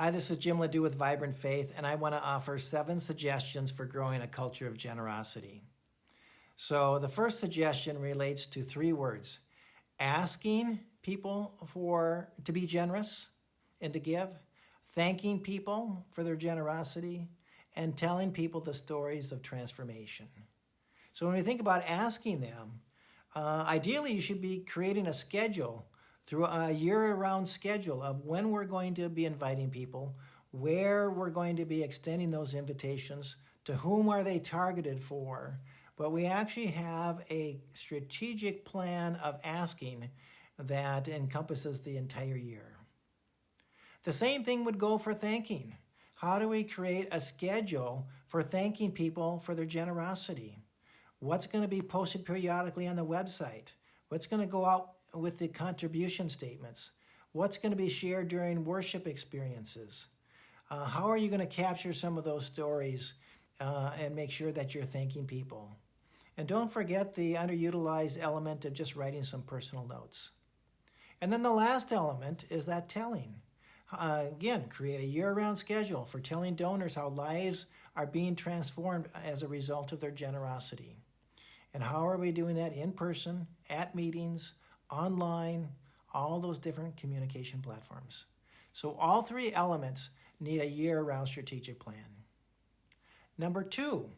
Hi, this is Jim Ledoux with Vibrant Faith, and I want to offer 7 suggestions for growing a culture of generosity. So the first suggestion relates to 3 words: asking people to be generous and to give, thanking people for their generosity, and telling people the stories of transformation. So when we think about asking them, ideally you should be creating a schedule through a year-round schedule of when we're going to be inviting people, where we're going to be extending those invitations, to whom are they targeted for. But we actually have a strategic plan of asking that encompasses the entire year. The same thing would go for thanking. How do we create a schedule for thanking people for their generosity? What's going to be posted periodically on the website? What's going to go out with the contribution statements? What's going to be shared during worship experiences? How are you going to capture some of those stories and make sure that you're thanking people? And don't forget the underutilized element of just writing some personal notes. And then the last element is that telling. Again, create a year-round schedule for telling donors how lives are being transformed as a result of their generosity. And how are we doing that in person, at meetings, online, all those different communication platforms. So all 3 elements need a year-round strategic plan. Number 2,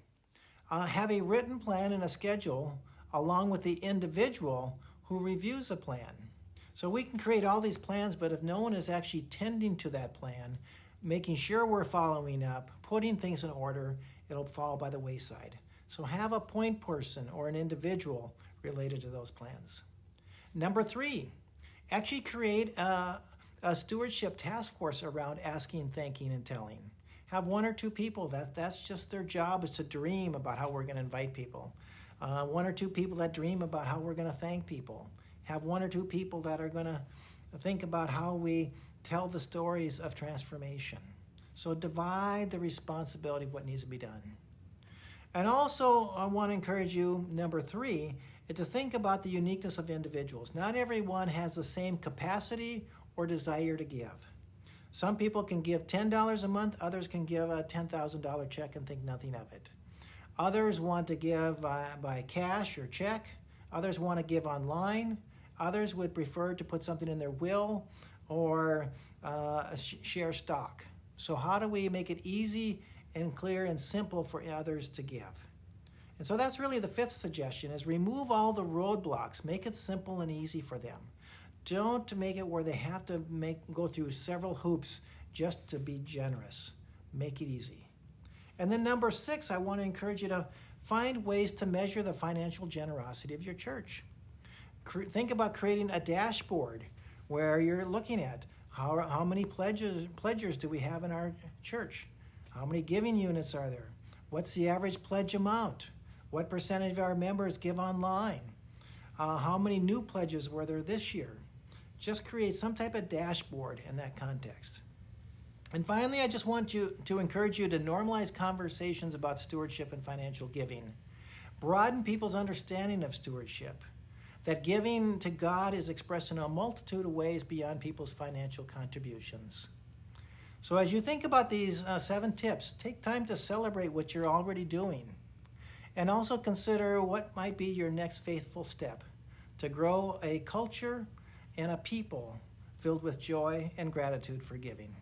have a written plan and a schedule along with the individual who reviews the plan. So we can create all these plans, but if no one is actually tending to that plan, making sure we're following up, putting things in order, it'll fall by the wayside. So have a point person or an individual related to those plans. Number 3, actually create a stewardship task force around asking, thanking, and telling. Have 1 or 2 people that's just their job, is to dream about how we're going to invite people. 1 or 2 people that dream about how we're going to thank people. Have 1 or 2 people that are going to think about how we tell the stories of transformation. So divide the responsibility of what needs to be done. And also, I want to encourage you, number 3, is to think about the uniqueness of individuals. Not everyone has the same capacity or desire to give. Some people can give $10 a month, others can give a $10,000 check and think nothing of it. Others want to give by cash or check. Others want to give online. Others would prefer to put something in their will or share stock. So how do we make it easy and clear and simple for others to give? And so that's really the 5th suggestion, is remove all the roadblocks. Make it simple and easy for them. Don't make it where they have to go through several hoops just to be generous. Make it easy. And then number 6, I want to encourage you to find ways to measure the financial generosity of your church. Think about creating a dashboard where you're looking at how many pledgers do we have in our church? How many giving units are there? What's the average pledge amount? What percentage of our members give online? How many new pledges were there this year? Just create some type of dashboard in that context. And finally, I just want to encourage you to normalize conversations about stewardship and financial giving. Broaden people's understanding of stewardship. That giving to God is expressed in a multitude of ways beyond people's financial contributions. So as you think about these 7 tips, take time to celebrate what you're already doing. And also consider what might be your next faithful step to grow a culture and a people filled with joy and gratitude for giving.